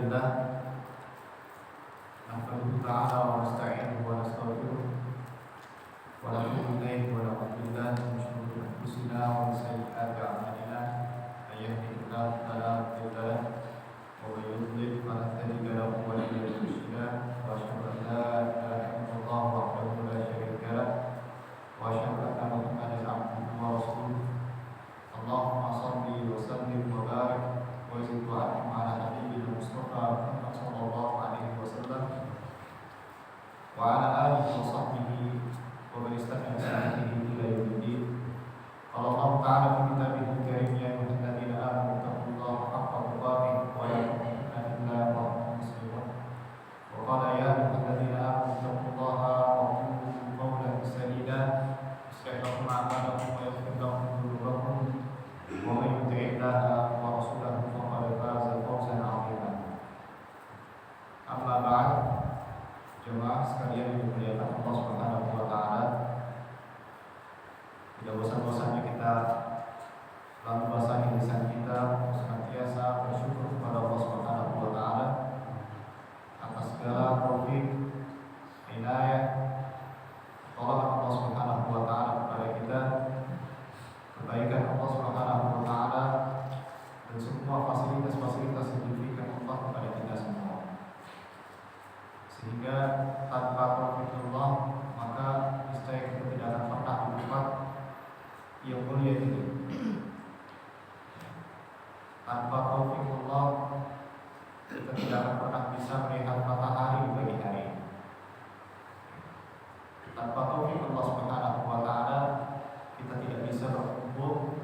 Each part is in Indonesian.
لله نحمده تعالى ونستعينه ونستغفره ونتوب إليه ونعوذ بالله من شرور أنفسنا ومن سيئات أعمالنا من يهده الله فلا مضل له ومن يضلل فلا تجد له وليا مرشدا وأشهد أن لا إله إلا الله وحده لا شريك له وأشهد أن محمدا عبده ورسوله اللهم صل وسلم وبارك وزد وأنعم على حبيبنا المصطفى محمد صلى الله عليه وسلم وعلى آله وصحبه ومن استنى بسنته إلى يوم الدين. قال الله تعالى في كتابه الكريم يا أيها الذين آمنوا اتقوا الله حق تقاته ولا تموتن إلا وأنتم مسلمون. وقال يا أيها الذين آمنوا اتقوا الله وقولوا قولا سديدا يصلح لكم أعمالكم ويغفر لكم ذنوبكم ومن يطع الله ورسوله فقد فاز فوزا عظيما. Amma ba'd, jemaah sekalian yang dimuliakan Allah Subhanahu wa taala. Tidak bosan-bosannya kita selalu basahi lisan kita senantiasa bersyukur kepada Allah Subhanahu wa taala atas segala taufik, hidayah, tolongan Allah Subhanahu wa taala kepada kita, kebaikan Allah Subhanahu wa taala dan semua fasilitas-fasilitas yang diberikan Allah kepada kita semua. Sehingga tanpa taufik Allah maka niscaya kita tidak akan pernah mendapat yang mulia ini. Tanpa taufik Allah kita tidak akan pernah bisa melihat matahari di pagi hari. Tanpa taufik Allah Subhanahu wa taala kita tidak bisa berkumpul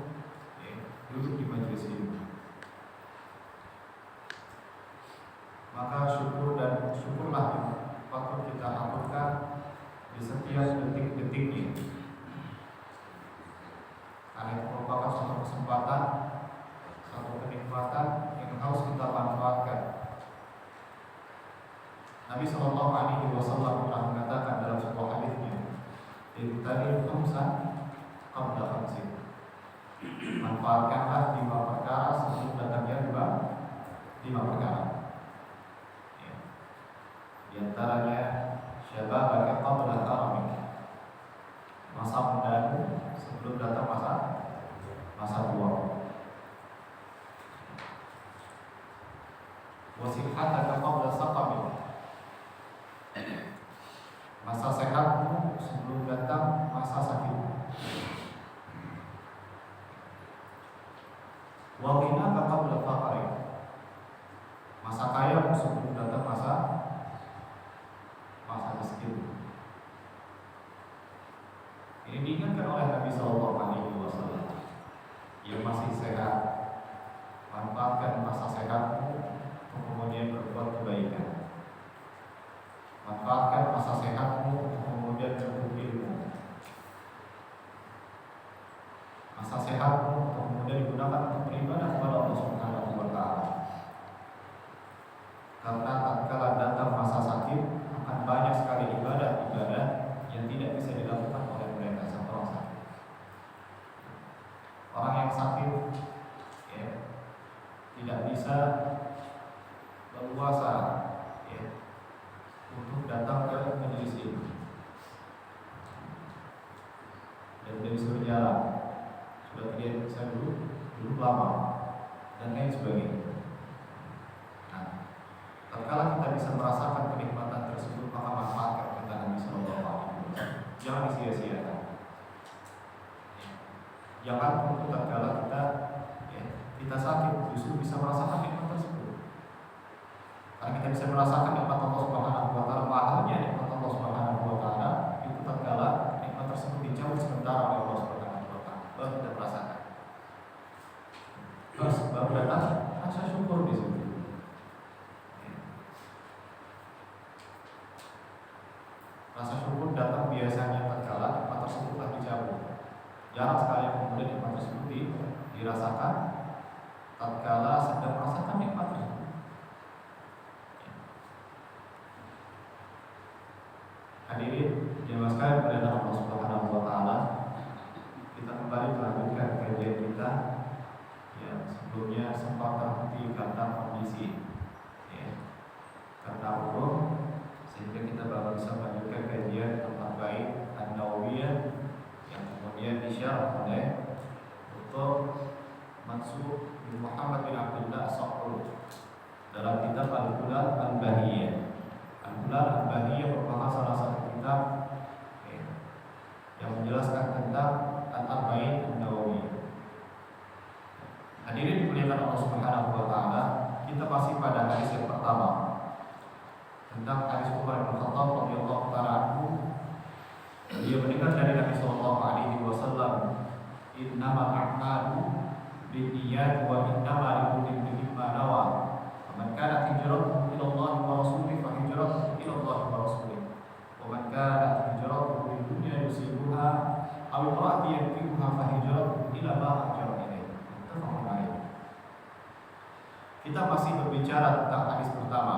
duduk di majelis ini. Maka syukurlah yang patut kita aturkan di setiap detik-detiknya. Karena itu merupakan suatu kesempatan, satu kenikmatan yang harus kita manfaatkan. Nabi Shallallahu Alaihi Wasallam pernah mengatakan dalam sebuah hadisnya, "Ibtadi khamsan qabla khamsin." Manfaatkanlah 5 perkara sebelum datangnya 5 perkara. Di antaranya syababaka qabla haramik, masa mudamu sebelum datang masa tua. Wasihhataka qabla saqamik, masa sehatmu sebelum datang masa sakit. Wa ghinaka qabla faqrik, masa kayamu sebelum datang masa miskin. Ini diingatkan oleh Nabi Sallallahu Alaihi Wasallam. Yang masih sehat, manfaatkan masa sehatmu untuk kemudian berbuat kebaikan. Manfaatkan masa sehatmu untuk kemudian menuntut ilmu. Masa sehatmu untuk kemudian digunakan untuk beribadah kepada Allah Subhanahu wa taala. Karena tatkala datang masa sakit akan banyak sekali ibadah-ibadah yang tidak bisa dilakukan oleh mereka saat orang sakit. Orang yang sakit tidak bisa berpuasa untuk datang ke majelis ilmu dan tidak bisa berjalan, sudah tidak bisa duduk lama dan lain sebagainya. Tatkala kita bisa merasakan kenikmatan tersebut, maka manfaatkan kata Nabi Sallallahu Alaihi Wasallam. Jangan disia-siakan. Jangan untuk tatkala kita sakit justru bisa merasakan nikmat tersebut. Karena kita bisa merasakan nikmat Allah Subhanahu wa taala, mahalnya nikmat Allah Subhanahu wa taala itu tatkala nikmat tersebut dicabut sementara oleh Allah Subhanahu wa taala, baru kita merasakan. Terus baru datang rasa syukur di situ. Rasa syukur datang biasanya tatkala nikmat tersebut telah dicabut. Jarang sekali kemudian nikmat tersebut dirasakan tatkala sedang merasakan nikmat tersebut. Hadirin jemaah sekalian berada Allah Subhanahu wa taala, kita kembali melanjutkan kajian kita yang sebelumnya sempat terhenti karena tentang hadis Umar bin Khattab radhiyallahu taala anhu. Dia mendengar dari Nabi sallallahu alaihi wasallam, "Innamal a'malu binniyat wa innamal likulli imrin ma nawa. Man kanat hijratuhu ila Allah wa rasulih fa hijratuhu ila Allah wa rasulih. Wa man kanat hijratuhu lid dunya yusibuha aw imra'atin yankihuha fa hijratuhu ila ma hajara ilaihi." Muttafaqun alaih. Kita masih berbicara tentang hadis pertama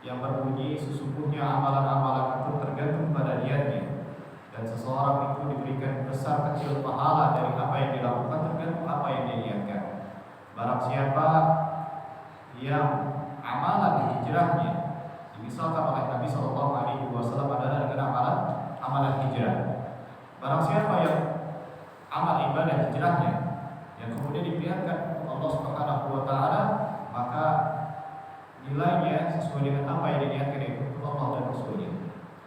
yang berbunyi, sesungguhnya amalan-amalan itu tergantung pada niatnya, dan seseorang itu diberikan besar kecil pahala dari apa yang dilakukan tergantung apa yang dia niatkan. Barang siapa yang amalan hijrahnya dimisalkan oleh Nabi Shallallahu Alaihi Wasallam adalah dengan amalan hijrah. Barang siapa yang amal ibadah hijrahnya yang kemudian dipihakkan untuk Allah Subhanahu Wa Taala, maka nilainya sesuai dengan apa yang diniatkan itu untuk Allah dan Rasulnya.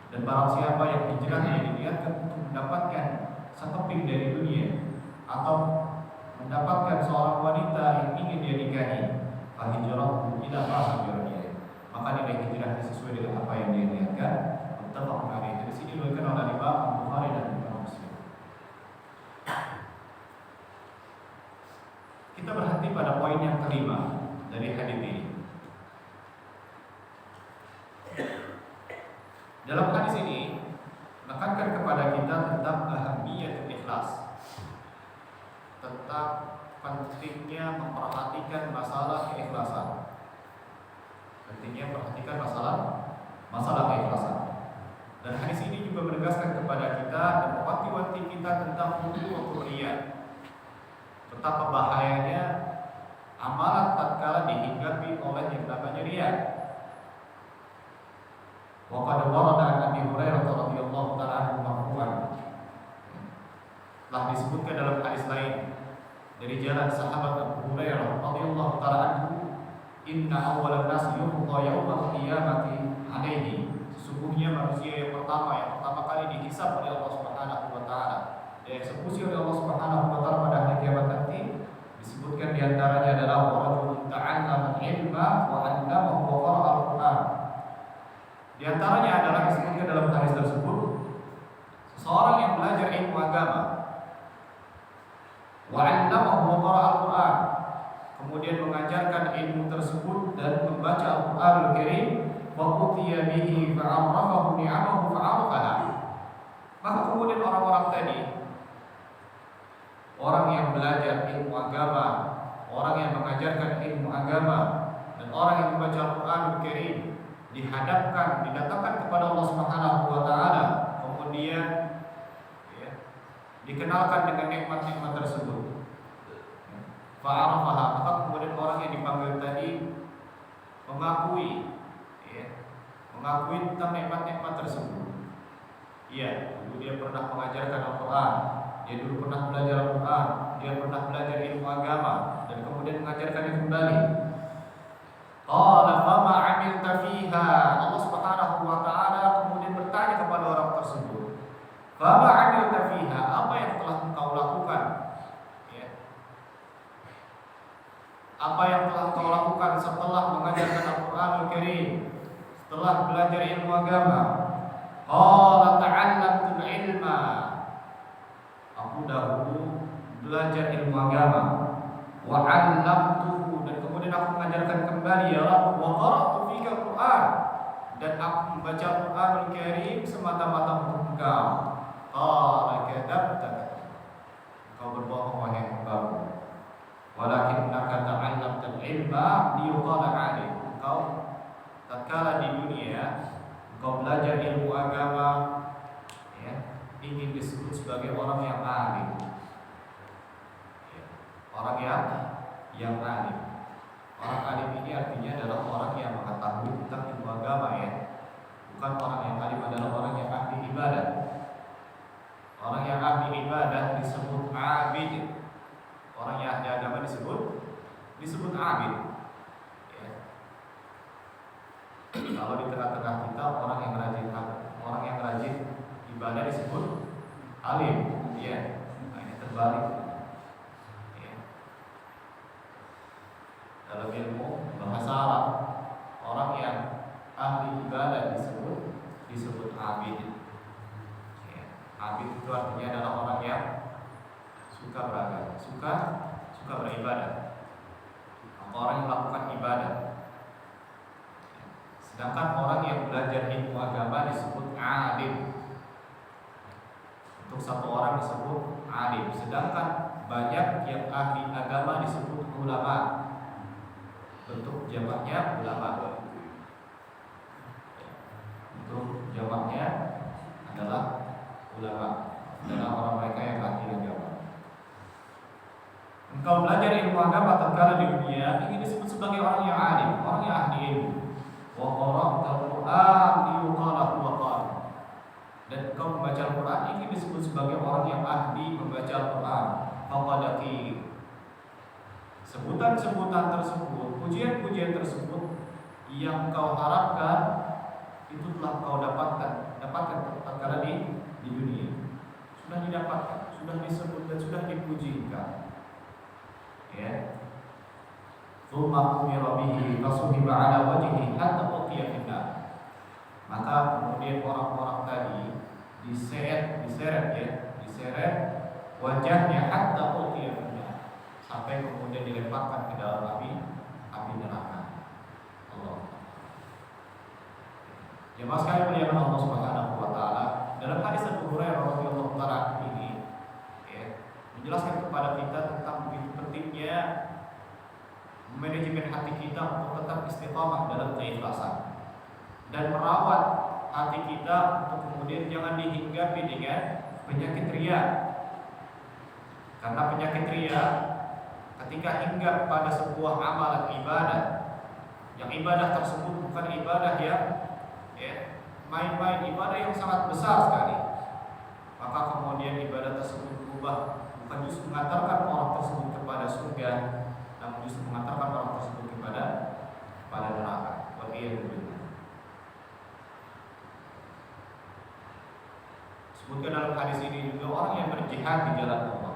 Dan barang siapa yang hijrahnya diniatkan untuk mendapatkan sekeping dari dunia atau mendapatkan seorang wanita yang ingin dia nikahi, hijrahnya ila ma hajara ilaih, maka nilai hijrahnya sesuai dengan apa yang dia niatkan. Muttafaqun alaih. Di sini diriwayatkan oleh Imam Bukhari dan Imam Muslim. Kita berhenti pada poin yang kelima dari hadis ini. Dalam hadis ini menekankan kepada kita tentang ahamiyat ikhlas, tentang pentingnya memperhatikan masalah keikhlasan. Pentingnya memperhatikan masalah keikhlasan. Dan hadis ini juga menegaskan kepada kita dan mewanti-wanti kita tentang hukum riya. Betapa bahayanya amalan tatkala dihinggapi oleh yang namanya riya. Wa qad warada an Abi Hurairah radhiyallahu ta'ala anhu marfu'an. Telah disebutkan dalam hadis lain dari jalan sahabat Abu Hurairah radhiyallahu ta'ala anhu, "Inna awwalan nas yuqda yaumal qiyamati alaihi." Sesungguhnya manusia yang pertama kali dihisab oleh Allah Subhanahu wa taala, dieksekusi oleh Allah Subhanahu wa taala pada hari kiamat nanti, disebutkan di antaranya adalah rajulun ta'allama al-ilma wa 'allamahu wa qara'a al-Qur'an. Di antaranya adalah disebutkan dalam hadis tersebut, seseorang yang belajar ilmu agama, wa 'allamahu wa qara'a al-Qur'an, kemudian mengajarkan ilmu tersebut dan membaca Al-Qur'anul Karim, wa utiya bihi fa'arafahu ni'amahu fa'arafaha. Maka kemudian orang-orang tadi, orang yang belajar ilmu agama, orang yang mengajarkan ilmu agama, dan orang yang membaca Al-Qur'anul Karim, didatangkan kepada Allah Subhanahu wa taala, kemudian dikenalkan dengan nikmat-nikmat tersebut. Fa'arafaha, maka kemudian orang yang dipanggil tadi mengakui tentang nikmat-nikmat tersebut. Iya, dulu dia pernah mengajarkan Al-Quran, dia dulu pernah belajar Al-Quran, dia pernah belajar ilmu agama, dan kemudian mengajarkannya kembali. Qala fama 'amilta fiha. Allah Subhanahu wa taala kemudian bertanya kepada orang tersebut, fama 'amilta fiha, apa yang telah engkau lakukan? Apa yang telah engkau lakukan setelah mengajarkan Al-Qur'anul Karim, setelah belajar ilmu agama? Qala ta'allamtul ilma. Aku dahulu belajar ilmu agama, wa 'allamtuhu, dan kemudian aku mengajarkan kembali, ya Rabb, wa qara'tu fika Al-Qur'an, dan aku membaca Al-Qur'anul Karim semata-mata untuk engkau. Qala kadzabta, engkau berbohong wahai hambaku. Walakinnaka ta'allamtal ilma liyuqala 'alim. Engkau tatkala di dunia engkau belajar ilmu agama, ingin disebut sebagai orang yang alim, orang yang alim. Orang alim ini artinya adalah orang yang mengetahui tentang ilmu agama, bukan orang yang alim adalah orang yang ahli ibadah. Orang yang ahli ibadah disebut abid. Orang yang ahli agama disebut abid. Kalau di tengah-tengah kita orang yang rajin ibadah disebut alim, Nah, ini terbalik. dalam ilmu bahasa Arab, orang yang ahli ibadah disebut abid. Ya, abid itu artinya adalah orang yang suka beragama, suka beribadah, atau orang yang melakukan ibadah. Sedangkan orang yang belajar ilmu agama disebut alim. Untuk satu orang disebut alim, sedangkan banyak yang ahli agama disebut ulama. Bentuk jamaknya ulama. Bentuk jamaknya adalah ulama, adalah orang mereka yang ahli agama. Engkau belajar ilmu agama tatkala di dunia, ini disebut sebagai orang yang alim, orang yang ahli ilmu. Wa qara'tal Qur'an yuqala huwa qari. Dan engkau membaca Al-Quran, ini disebut sebagai orang yang ahli membaca Al-Quran. Faqadaki. Sebutan-sebutan tersebut, pujian-pujian tersebut yang kau harapkan itu telah kau dapatkan tatkala di dunia. Sudah didapatkan, sudah disebut dan sudah dipuji engkau. Ya. Tsumma umira bihi fasuhiba ala wajhihi hatta uqiya finnar. Maka kemudian orang-orang tadi diseret wajahnya hatta uqiya finnar, sampai kemudian dilemparkan ke dalam api neraka. Allah. Jemaah sekalian muliakan Allah Subhanahu wa taala, dalam hadis Abu Hurairah radhiyallahu taala ini menjelaskan kepada kita tentang begitu pentingnya manajemen hati kita untuk tetap istiqamah dalam keikhlasan dan merawat hati kita untuk kemudian jangan dihinggapi dengan penyakit riya. Karena penyakit riya ketika hinggap pada sebuah amalan ibadah, yang ibadah tersebut bukan ibadah yang main-main, ibadah yang sangat besar sekali, maka kemudian ibadah tersebut berubah, bukan justru mengantarkan orang tersebut kepada surga, namun justru mengantarkan orang tersebut kepada neraka. Waliyadzubillah. Sebutkan dalam hadis ini juga orang yang berjihad di jalan Allah,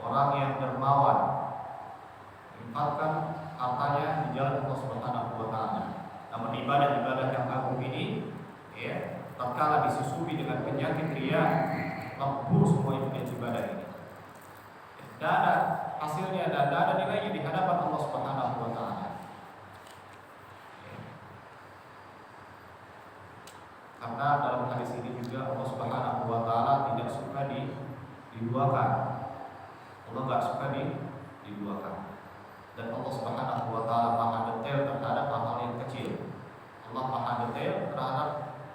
orang yang dermawan, menginfakkan hartanya di jalan Allah Subhanahu wa taala. Namun ibadah-ibadah yang agung ini tatkala disusupi dengan penyakit riya, lebur semua ibadah ini. Dan ada hasilnya, dan ada nilainya di hadapan Allah Subhanahu wa taala. Karena dalam hadis ini juga Allah Subhanahu wa taala tidak suka diduakan. Allah enggak suka diduakan. Dan Allah Subhanahu wa taala Maha detail terhadap hal-hal yang kecil. Allah Maha detail terhadap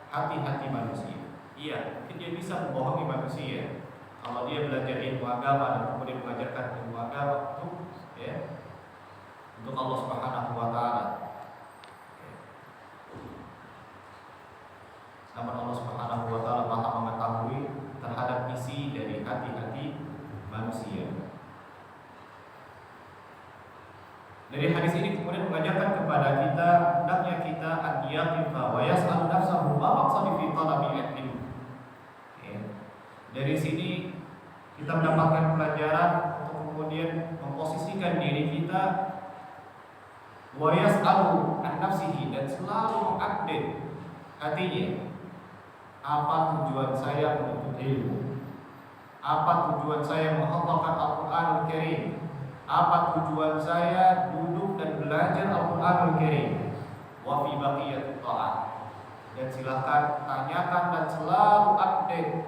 hati-hati manusia. Iya, mungkin dia bisa membohongi manusia. Kalau dia belajar ilmu agama dan kemudian mengajarkan ilmu agama untuk Allah Subhanahu wa taala. Namun Allah Subhanahu wa taala Maha mengetahui terhadap isi dari hati-hati manusia. Dari hadis ini kemudian mengajarkan kepada kita hendaknya kita an-yaqifa wa yas'al nafsahu ma maqsadi fi talabil ilm. Dari sini kita mendapatkan pelajaran untuk kemudian memposisikan diri kita wa yas'alu an nafsihi, dan selalu mengupdate hatinya. Apa tujuan saya menuntut ilmu? Apa tujuan saya menghafalkan Al-Qur'anul Karim? Apa tujuan saya duduk dan belajar Al-Qur'anul Karim? Wa fi baqiyatut ta'at. Dan silakan tanyakan dan selalu update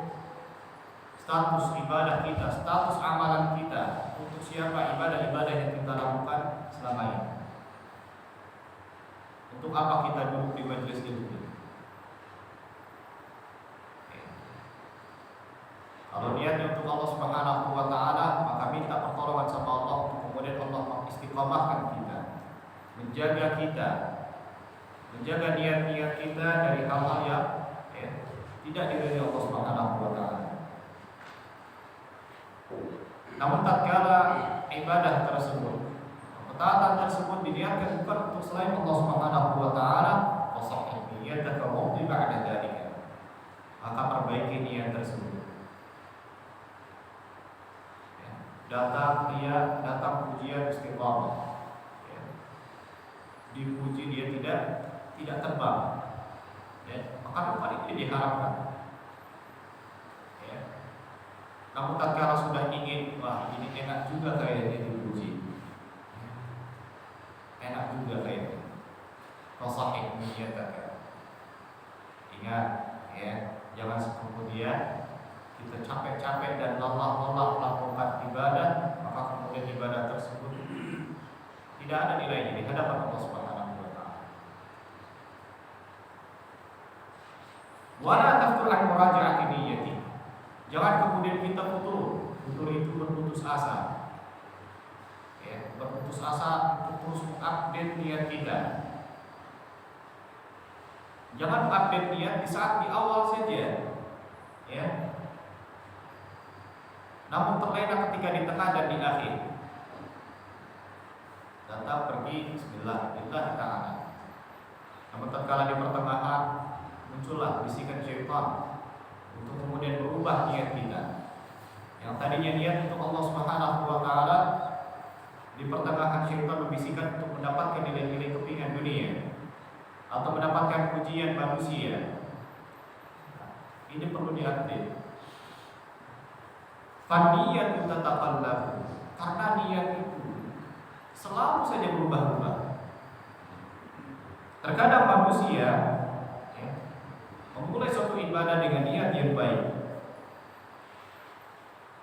status ibadah kita, status amalan kita, untuk siapa ibadah-ibadah yang kita lakukan selama ini. Untuk apa kita duduk di majelis ilmu? Kalau niatnya untuk Allah Subhanahu wa taala, maka minta pertolongan sama Allah untuk kemudian Allah mengistiqomahkan kita, menjaga niat-niat kita dari hal-hal yang tidak diridhai Allah Subhanahu wa taala. Namun tatkala ibadah tersebut, ketaatan tersebut diniatkan bukan untuk selain Allah Subhanahu wa taala, fasahih niyyataka wa ba'da dzalika, maka perbaiki niat tersebut. datang pujian istiqamah, ya. Dipuji dia tidak terbang, ya. Maka tempat itu diharapkan, ya. Namun tatkala sudah ingin, wah ini enak juga kayaknya dipuji, enak juga kayaknya, fasahih menyatakan. Ingat, ya, jangan kemudian kita capek-capek dan lelah-lelah melakukan ibadah, maka kemudian ibadah tersebut tidak ada nilainya di hadapan Allah Subhanahu wa taala. Wala taftur an muraja'ati niyyati. Jangan kemudian kita futur itu berputus asa. Ya, berputus asa untuk terus mengupdate niat kita. Jangan update niat di saat di awal saja, ya. Namun terlena ketika di tengah dan di akhir. Tetap pergi bismillah ta'ala. Namun tatkala di pertengahan muncullah bisikan syaitan untuk kemudian berubah niat kita. Yang tadinya niat untuk Allah Subhanahu wa taala, di pertengahan syaitan membisikkan untuk mendapatkan nilai-nilai kepingan dunia atau mendapatkan pujian manusia. Ini perlu diupdate. Faniyatu tataqallabu, karena niat itu selalu saja berubah-ubah. Terkadang manusia, ya, memulai suatu ibadah dengan niat yang baik,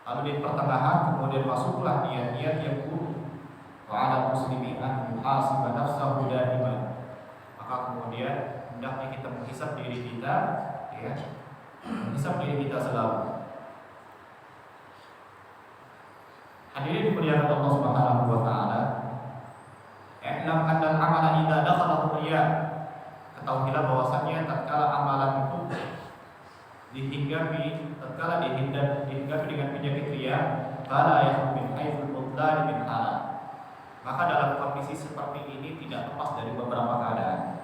lalu di pertengahan kemudian masuklah niat-niat yang buruk. Wa 'alal muslimi an yuhasiba nafsahu daiman. Maka kemudian hendaknya kita menghisab diri kita, ya, menghisab diri kita selalu. Hadirin dimuliakan Allah Subhanahu wa taala. I'lam anna al-amala idza dakhala riya. Ketahuilah bahwasanya tatkala amalan itu dihinggapi dengan penyakit riya, fala yakhlu min haitsul butlan min halal. Maka dalam kondisi seperti ini tidak lepas dari beberapa keadaan.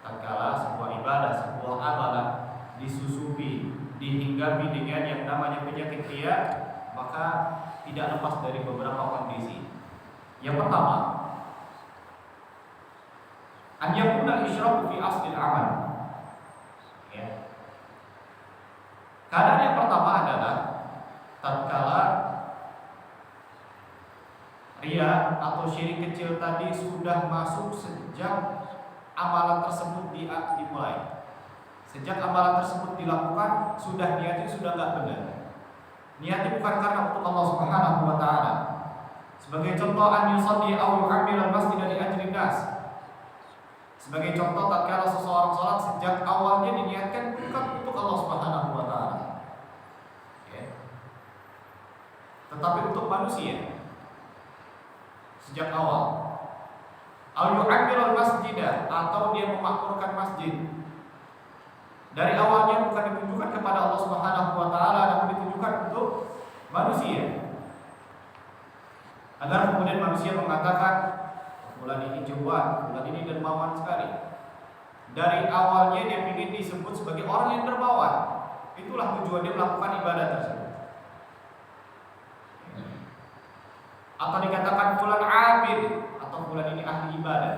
Tatkala sebuah ibadah, sebuah amalan disusupi, dihinggapi dengan yang namanya penyakit riya, maka tidak lepas dari beberapa kondisi. Yang pertama, an yakuna al-isyraku fi aslil amal. Ya. Keadaan yang pertama adalah tatkala riya atau syirik kecil tadi sudah masuk sejak amalan tersebut dimulai. Sejak amalan tersebut dilakukan, sudah niatnya sudah enggak benar. Niatnya bukan karena untuk Allah Subhanahu wa taala. Sebagai contoh, an yusalli aw yu'ammir al-masjid li ajli nas. Sebagai contoh, tatkala seseorang salat sejak awalnya diniatkan bukan untuk Allah Subhanahu wa taala, ya, tetapi untuk manusia. Sejak awal. Aw yu'ammir al-masjid, atau dia memakmurkan masjid. Dari awalnya bukan ditujukan kepada Allah Subhanahu wa taala, namun ditujukan untuk manusia. Agar kemudian manusia mengatakan, bulan ini jewan, bulan ini dermawan sekali. Dari awalnya dia ingin disebut sebagai orang yang dermawan. Itulah tujuan dia melakukan ibadah tersebut. Atau dikatakan bulan abid, atau bulan ini ahli ibadah.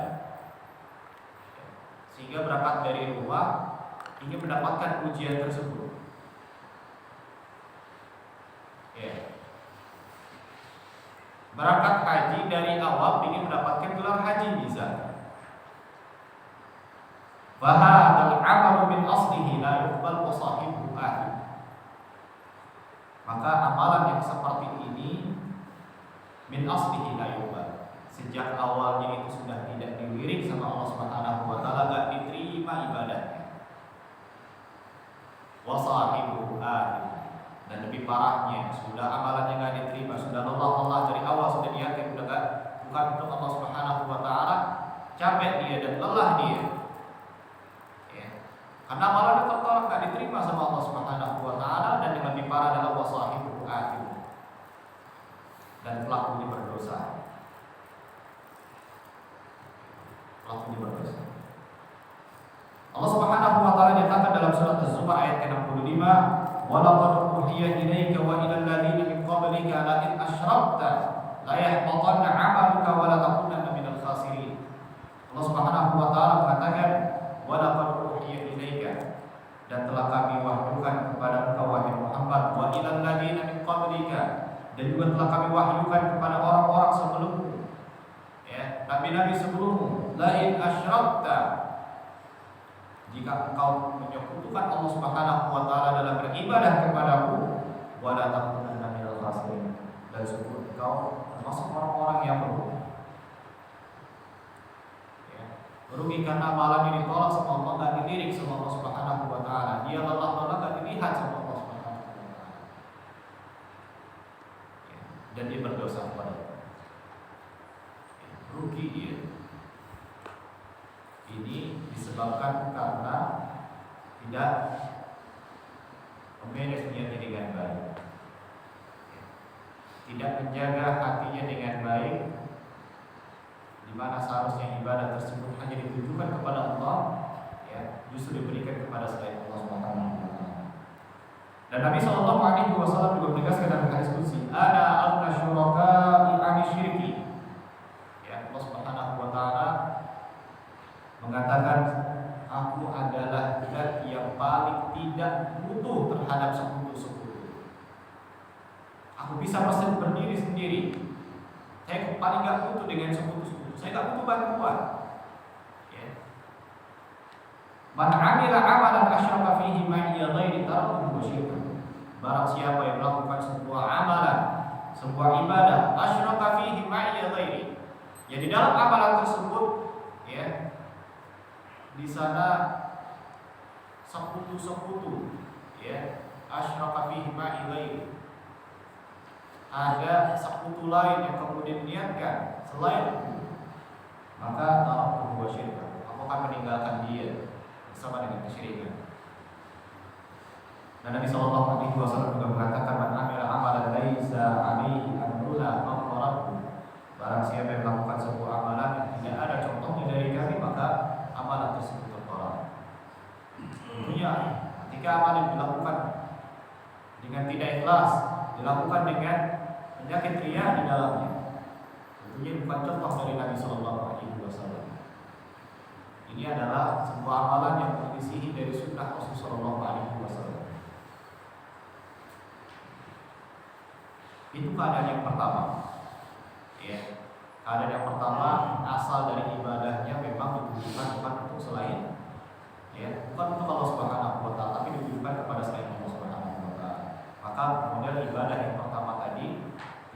Sehingga berangkat dari rumah ingin mendapatkan ujian tersebut. Ya. Berangkat haji dari awal ingin mendapatkan gelar haji misalnya. Bahadal amalu min aslihi la yuqbal sahibu ahli. Maka amalan yang seperti ini min aslihi la yuqbal. Sejak awalnya itu sudah tidak dilirik sama Allah Subhanahu wa taala, enggak diterima ibadahnya. Wasahibu ahli. Dan lebih parahnya, sudah amalannya nggak diterima, sudah lelah dari awal, sudah niatkan udah gak, bukan untuk Allah Subhanahu wa taala, capek dia dan lelah dia, ya. Karena amalannya tertolak, nggak diterima sama Allah Subhanahu wa taala, dan yang lebih parah adalah wasahibu ahli, dan pelakunya berdosa. Pelakunya berdosa. Allah Subhanahu wa taala nyatakan dalam surat Az-Zumar ayat ke-65, walaqad uhiya ilaika wa ilal ladzina min qablika la in asyrakta la yahbatanna 'amaluka wa la takunanna minal khasirin. Allah Subhanahu wa taala mengatakan walaqad uhiya ilaika, dan telah kami wahyukan kepada engkau wahai Muhammad, wa ilal ladzina min qablika, dan juga telah kami wahyukan kepada orang-orang sebelummu, ya, nabi-nabi sebelummu, la in asyrakta, jika engkau menyekutukan Allah Subhanahu wa taala dalam beribadah kepadaku, wa la takunanna minal khasirin, dan sungguh engkau termasuk orang-orang yang merugi. Ya, merugi karena amalan ini ditolak sama Allah, enggak dilirik sama Allah Subhanahu wa taala. Dia lelah enggak dilihat sama Allah Subhanahu wa taala. Ya, dan dia berdosa kepada Allah. Ya, rugi dia. Ini disebabkan karena tidak memanage niatnya dengan baik, tidak menjaga hatinya dengan baik, di mana seharusnya ibadah tersebut hanya ditujukan kepada Allah, ya, justru diberikan kepada selain Allah Subhanahu wa taala. Dan Nabi sallallahu alaihi wasallam juga menegaskan dalam hadis qudsi, "Ana aghna syuraka'i 'ani syirki." Ya, Allah Subhanahu wa taala mengatakan, aku adalah zat yang paling tidak butuh terhadap sekutu-sekutu. Aku bisa berdiri sendiri. Saya paling gak butuh dengan sekutu-sekutu. Saya gak butuh bantuan. Ya. Man 'amila 'amalan asyraka fihi ma'iya ghairi taraktuhu wa syirkahu. Barang siapa yang melakukan sebuah amalan, sebuah ibadah, asyraka fihi ma'iya ghairi, ya, di dalam amalan tersebut, ya, di sana sekutu-sekutu, ya, asyraka fihi ma'i ghairi, ada sekutu lain yang kemudian niatkan selain aku, maka taraktuhu wa syirkahu, aku akan meninggalkan dia bersama dengan kesyirikan. Dan Nabi sallallahu alaihi wasallam juga mengatakan, man 'amila 'amalan laisa 'alaihi amruna fahuwa radd. Barang siapa yang melakukan sebuah amalan yang tidak ada contohnya dari kami, maka amalan tersebut tertolak. Tentunya ketika amalan dilakukan dengan tidak ikhlas, dilakukan dengan penyakit riya di dalamnya, tentunya bukan contoh dari Nabi sallallahu alaihi wasallam. Ini adalah sebuah amalan yang terisihi dari sunnah Rasul sallallahu alaihi wasallam. Itu keadaan yang pertama. Ya. Keadaan yang pertama, asal dari ibadahnya memang ditujukan bukan untuk selain, ya, bukan untuk Allah Subhanahu wa taala, tapi ditujukan kepada selain Allah Subhanahu wa taala. Maka model ibadah yang pertama tadi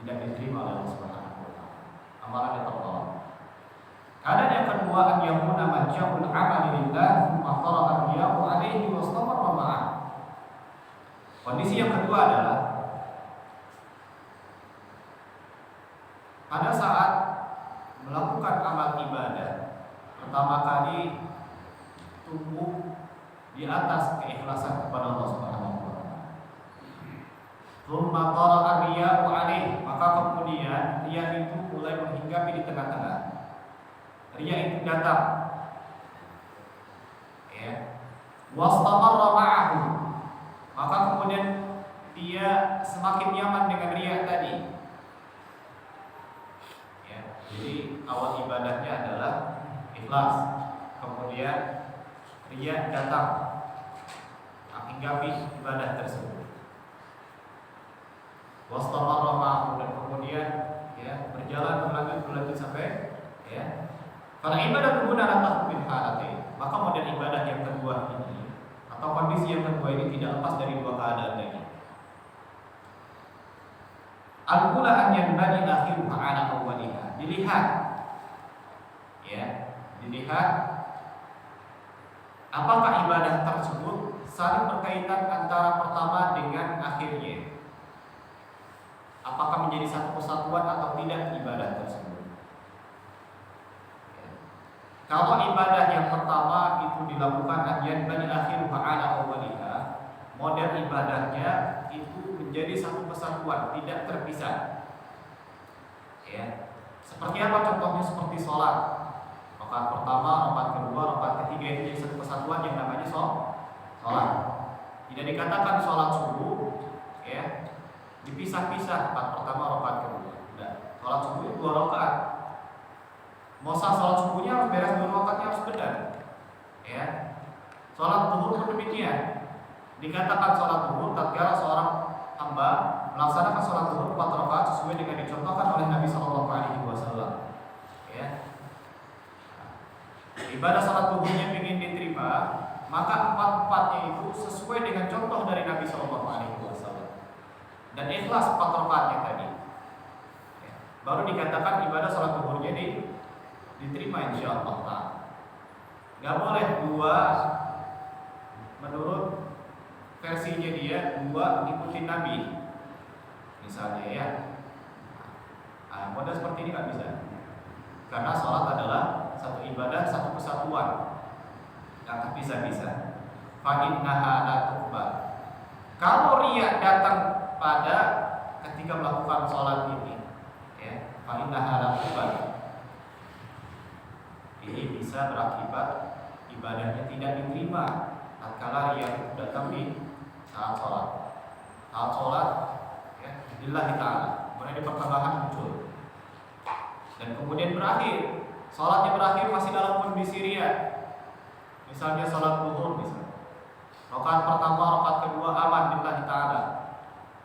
tidak diterima oleh Allah Subhanahu wa taala. Amalan yang tertolak. Keadaan yang kedua, an yakuna majja'ul 'amali lillah thumma tara'a ar-riya'u 'alaihi wastamarra ma'ah. Kondisi yang kedua adalah pada saat melakukan amal ibadah, pertama kali tumbuh di atas keikhlasan kepada Allah Subhanahu wa taala. Tsumma tara'a ar-riya'u 'alaihi, maka kemudian riya itu mulai menghinggapi di tengah-tengah. Riya itu datang. Ya. Wastamarra ma'ahu, maka kemudian dia semakin nyaman dengan riya tadi. Jadi awal ibadahnya adalah ikhlas, kemudian riya datang menghinggapi ibadah tersebut. Wastamarra ma'ahu, dan kemudian, ya, berjalan berlanjut sampai, ya, karena ibadah berguna datang min halatain, maka model ibadah yang kedua ini atau kondisi yang kedua ini tidak lepas dari dua keadaan lagi. Al-ula an yanbani akhiruha 'ala awwaliha. Dilihat, ya, dilihat apakah ibadah tersebut saling berkaitan antara pertama dengan akhirnya. Apakah menjadi satu kesatuan atau tidak ibadah tersebut. Ya. Kalau ibadah yang pertama itu dilakukan an yanbani akhiruha 'ala awwaliha, model ibadahnya itu menjadi satu kesatuan, tidak terpisah. Ya. Seperti apa contohnya? Seperti sholat. Rakaat pertama, rakaat kedua, rakaat ketiga itu jadi satu kesatuan yang namanya sholat. Tidak dikatakan sholat subuh ya dipisah-pisah, rakaat pertama, rakaat kedua. Nah, sholat subuh 2 rakaat. Mau sah sholat subuhnya harus beres 2 rakaatnya harus benar. Ya. Sholat zuhur pun demikian. Dikatakan sholat zuhur tatkala seorang hamba melaksanakan sholat zuhur 4 rakaat sesuai dengan dicontohkan oleh Nabi Shallallahu Alaihi Wasallam. Ya. Ibadah sholat zuhurnya ingin diterima, maka 4-4-nya itu sesuai dengan contoh dari Nabi Shallallahu Alaihi Wasallam. Dan ikhlas 4 rakaatnya tadi. Ya. Baru dikatakan ibadah sholat zuhurnya diterima insya Allah. Gak boleh 2 menurut versinya dia, 2 ngikutin Nabi misalnya ya. Model seperti ini gak bisa, karena sholat adalah satu ibadah, satu kesatuan, gak bisa-bisa. Fa'innaha la tuqbal. Kalau riya datang pada ketika melakukan sholat ini ya, fa'innaha la tuqbal, ini bisa berakibat ibadahnya tidak diterima tatkala riya datang di saat sholat ya, lillahi ta'ala, kemudian di pertengahan muncul dan kemudian berakhir, sholatnya berakhir masih dalam kondisi riya. Misalnya sholat zuhur misalnya, rakaat pertama, rakaat kedua aman lillahi ta'ala,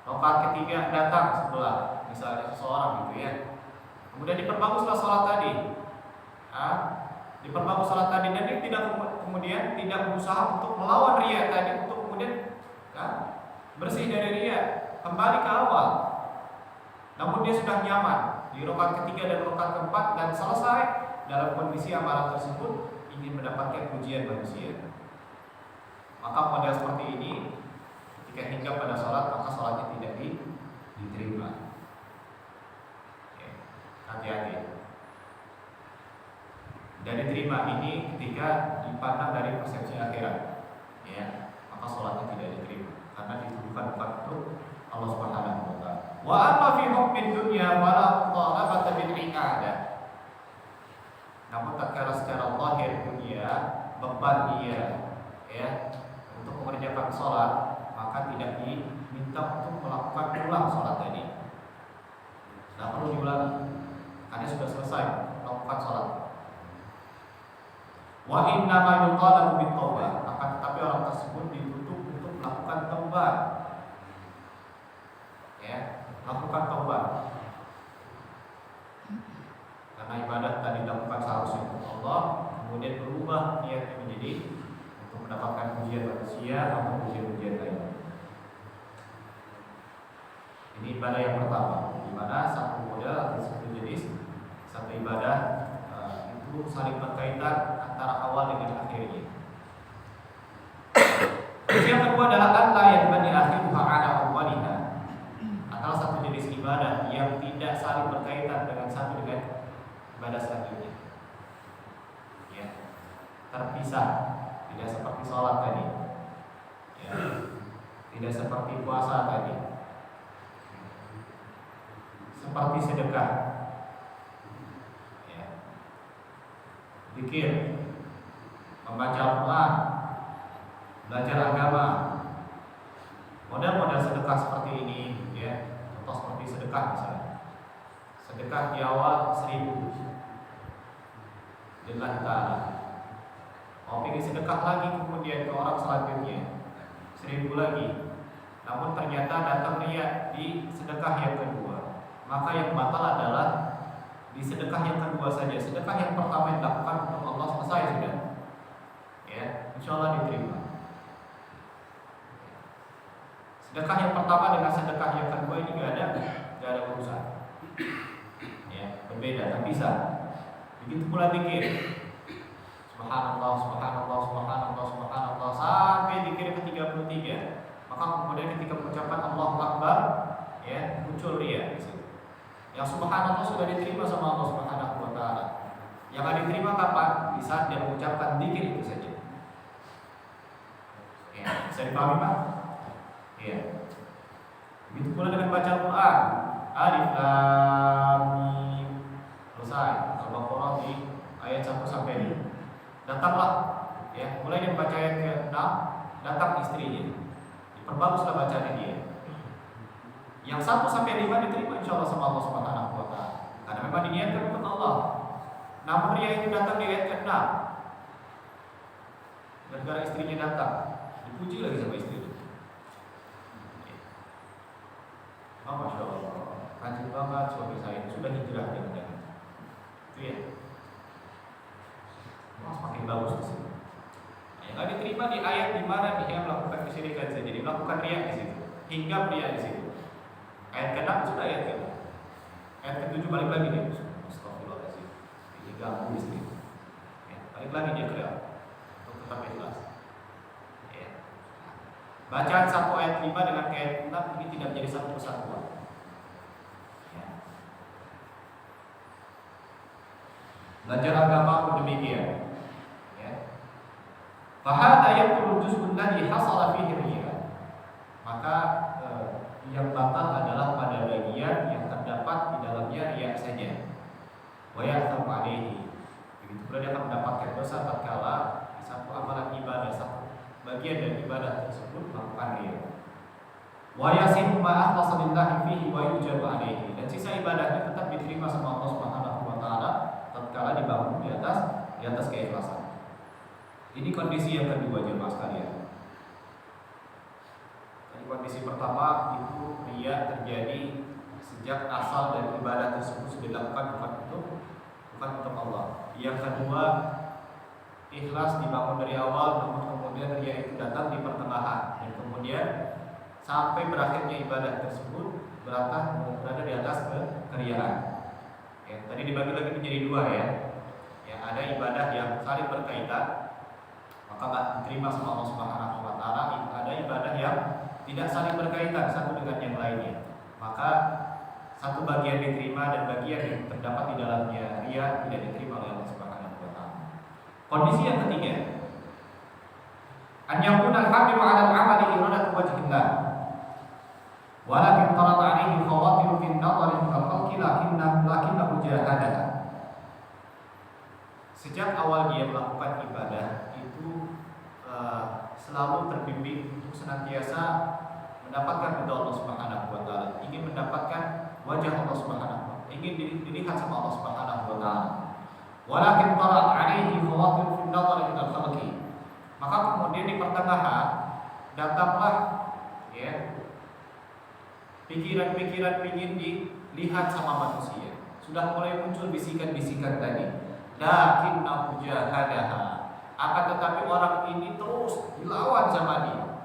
rakaat ketiga datang sebelah misalnya seseorang gitu ya, kemudian diperbaguslah sholat tadi, diperbagus sholat tadi, dan dia tidak kemudian tidak berusaha untuk melawan riya tadi, untuk kemudian bersih dari riya, kembali ke awal. Namun dia sudah nyaman di rakaat ketiga dan rakaat keempat dan selesai dalam kondisi amalan tersebut ingin mendapatkan pujian manusia. Maka model seperti ini ketika hinggap pada sholat, maka sholatnya tidak diterima. Hati-hati. Dan diterima ini ketika dipandang dari persepsi akhirat, ya, maka sholatnya tidak diterima karena ditujukan bukan untuk Allah Subhanahu wa taala. Wa amma fi hukmin dunya wala talabata bil ibadah. Namun tatkala secara zahir dunia beban dia ya untuk mengerjakan sholat, maka tidak diminta untuk melakukan ulang sholat tadi. Tidak perlu diulangi karena sudah selesai melakukan sholat. Wa inna ma yuqalabu bit taubah, akan tetapi orang tersebut dituntut untuk melakukan taubat. Ya, lakukan taubat. Karena ibadah tadi dilakukan seharusnya untuk Allah, kemudian berubah niatnya menjadi untuk mendapatkan pujian manusia atau pujian-pujian lain. Ini ibadah yang pertama, di mana satu model atau satu jenis, satu ibadah itu saling berkaitan antara awal dengan akhirnya. Yang kedua adalah Allah yang bani akhiruha ala awwaliha, adalah satu jenis ibadah yang tidak saling berkaitan dengan satu dengan ibadah selanjutnya. Ya, terpisah, tidak seperti sholat tadi. Ya, tidak seperti puasa tadi. Seperti sedekah. Zikir, membaca Al-Quran, belajar agama, model-model sedekah seperti ini, ya, contoh seperti sedekah misalnya, sedekah di awal 1000, lillahi ta'ala. Mau ingin sedekah lagi kemudian ke orang selanjutnya 1000 lagi, namun ternyata datang riya di sedekah yang kedua, maka yang batal adalah di sedekah yang kedua saja. Sedekah yang pertama yang dilakukan untuk Allah selesai sudah, ya, insya Allah diterima. Sedekah yang pertama dengan sedekah yang kedua ini gak ada urusan, ya, berbeda, tak bisa. Begitu pula zikir, subhanallah, subhanallah, subhanallah, subhanallah, sampai zikir ke-33. Maka kemudian ketika mengucapkan Allahu Akbar, ya, muncul riya di situ. Yang subhanallah sudah diterima sama Allah Subhanahu wa taala. Yang akan diterima kapan? Di saat dia mengucapkan zikir itu saja. Ya, bisa dipahami Pak? Iya. Begitu pula dengan baca Al-Qur'an. Alif Lam Mim. Selesai. Al-Baqarah di ayat 1 sampai 5. Datanglah, ya, mulai dari baca ayat ke-6, datang istrinya. memang diniatkan untuk Allah. Namun riya itu datang di ayat ke-6. Gara-gara istrinya datang, dipuji lagi sama istrinya. Oh, Masya Allah, rajin banget suami saya, sudah hijrah jangan-jangan. Itu ya. Semakin bagus di sini. Yang nggak diterima di ayat di mana dia melakukan kesyirikan saja, jadi melakukan riya di situ, hingga riya di situ. Ayat ke-6 sudah ayat ke-6. Ayat ke-7 balik lagi dia. Astagfirullahaladzim. Ini ganggu istri. Ya, balik lagi dia kerja untuk tetap ikhlas. Ya. Bacaan satu ayat 5 dengan ayat 6 ini tidak menjadi satu kesatuan. Ya. Belajar agama pun demikian. Fahada yaqulu juz'un ladzi hasala fihi riya. Maka yang batal adalah pada bagian yang terdapat di dalamnya riya saja. Wa ya'tamu alaihi. Begitu pula dia akan mendapatkan dosa tatkala di satu amalan ibadah, satu bagian dari ibadah tersebut melakukan riya. Wa yasihu ma akhlasa lillahi fihi wa yujabu alaihi. Dan sisa ibadahnya tetap diterima sama Allah Subhanahu wa taala tatkala dibangun di atas keikhlasan. Ini kondisi yang kedua jemaah sekalian. Tadi kondisi pertama itu riya terjadi sejak asal dari ibadah tersebut sudah dilakukan bukan untuk Allah. Yang kedua, ikhlas dibangun dari awal, namun kemudian riya itu datang di pertengahan dan kemudian sampai berakhirnya ibadah tersebut berada di atas keriyaan. Ya, tadi dibagi lagi menjadi dua ya. Yang ada ibadah yang saling berkaitan, maka nggak diterima sama Allah Subhanahu wa taala. Ada ibadah yang tidak saling berkaitan satu dengan yang lainnya, maka satu bagian diterima dan bagian yang terdapat di dalamnya riya tidak diterima oleh Allah Subhanahu wa taala. Kondisi yang ketiga, an yakuna al-hamilu 'ala al-'amali iradatu wajhillah walakin tarat 'alaihi khawatir fi an-nadhari min al-khalqi lakinnahu jahadaha. Sejak awal dia melakukan ibadah itu selalu terbimbing untuk senantiasa mendapatkan ridha Allah Subhanahu wa taala, ingin mendapatkan wajah Allah Subhanahu wa taala, ingin dilihat sama Allah Subhanahu wa taala. Walakin tarat 'alaihi khawatir fi an-nadhari min al-khalqi. Maka kemudian di pertengahan datanglah ya pikiran-pikiran ingin dilihat sama manusia. Sudah mulai muncul bisikan-bisikan tadi. Lakinnahu jahadaha. Akan tetapi orang ini terus dilawan sama dia.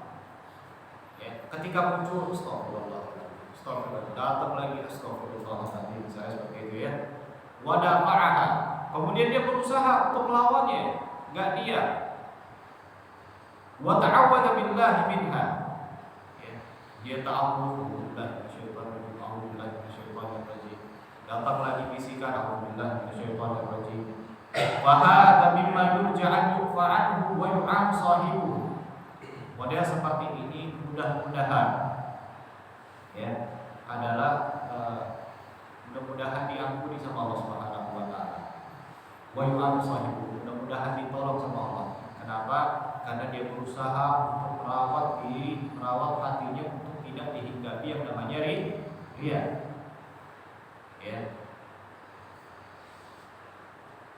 Ya, ketika muncul astagfirullah, datang lagi astagfirullahaladzim, saya seperti itu ya. Wadafa'aha. Kemudian dia berusaha untuk melawannya, enggak dia. Wa ta'awwadha billahi minha. Ya, dia ta'awudhu billahi minasyaitonir rajim. Datang lagi bisikan a'udzubillahi minasyaitonir rajim. Wa hadza mimma yurja an yu'fa anhu wa yu'am sahibuhu. Model seperti ini mudah-mudahan ya adalah mudah-mudahan diampuni sama Allah Subhanahu wa taala. Wa yu'am sahibuhu, mudah-mudahan ditolong sama Allah. Kenapa? Karena dia berusaha untuk merawat hatinya untuk tidak dihinggapi yang namanya riya. Ya.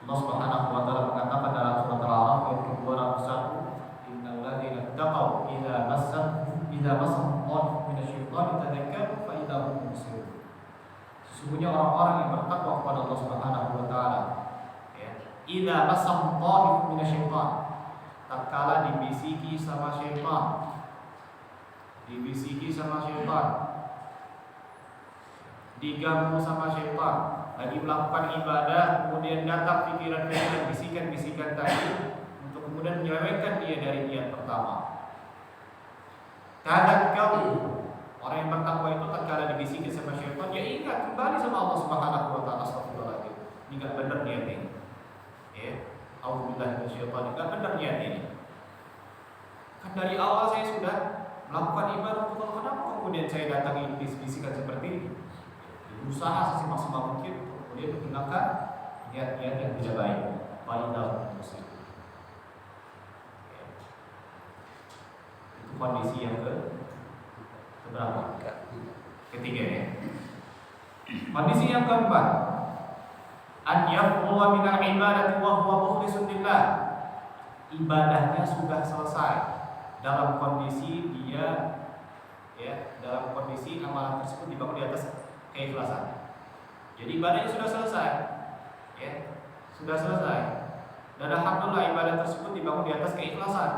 Allah Subhanahu wa taala mengatakan dalam surat Al-A'raf ayat ke-201, innal ladzina taqaw idza massahum minasyaitani tadhakkaru fa idza hum mubsirun. Sesungguhnya orang-orang yang bertakwa kepada Allah Subhanahu wa taala, ya, idza massahum minasyaitan, tatkala dibisiki sama syaitan, diganggu sama syaitan, lagi melakukan ibadah, kemudian datang pikiran-pikiran, bisikan-bisikan tadi untuk kemudian menyelewengkan dia dari niat pertama. Tadakkaru, orang yang bertakwa itu tatkala dibisiki sama syaitan, ya ingat kembali sama Allah Subhanahu wa taala. Astagfirullahaladzim, ini enggak benar niat ini. Ya, auzubillahi minasyaitonir, enggak benar niat ini. Kan dari awal saya sudah melakukan ibadah untuk Allah, kenapa kemudian saya datangi bisikan seperti ini? Berusaha semaksimal mungkin untuk kemudian menghilangkan niat-niat yang tidak baik. Faidah muslim. Itu kondisi yang keberapa? Ketiga ya. Kondisi yang keempat, an yafruwa min al-ibadati wa huwa mukhlisun lillah. Ibadahnya sudah selesai dalam kondisi dia dalam kondisi amalan tersebut dibangun di atas keikhlasan. Jadi ibadahnya sudah selesai, sudah selesai. Dan alhamdulillah ibadah tersebut dibangun di atas keikhlasan.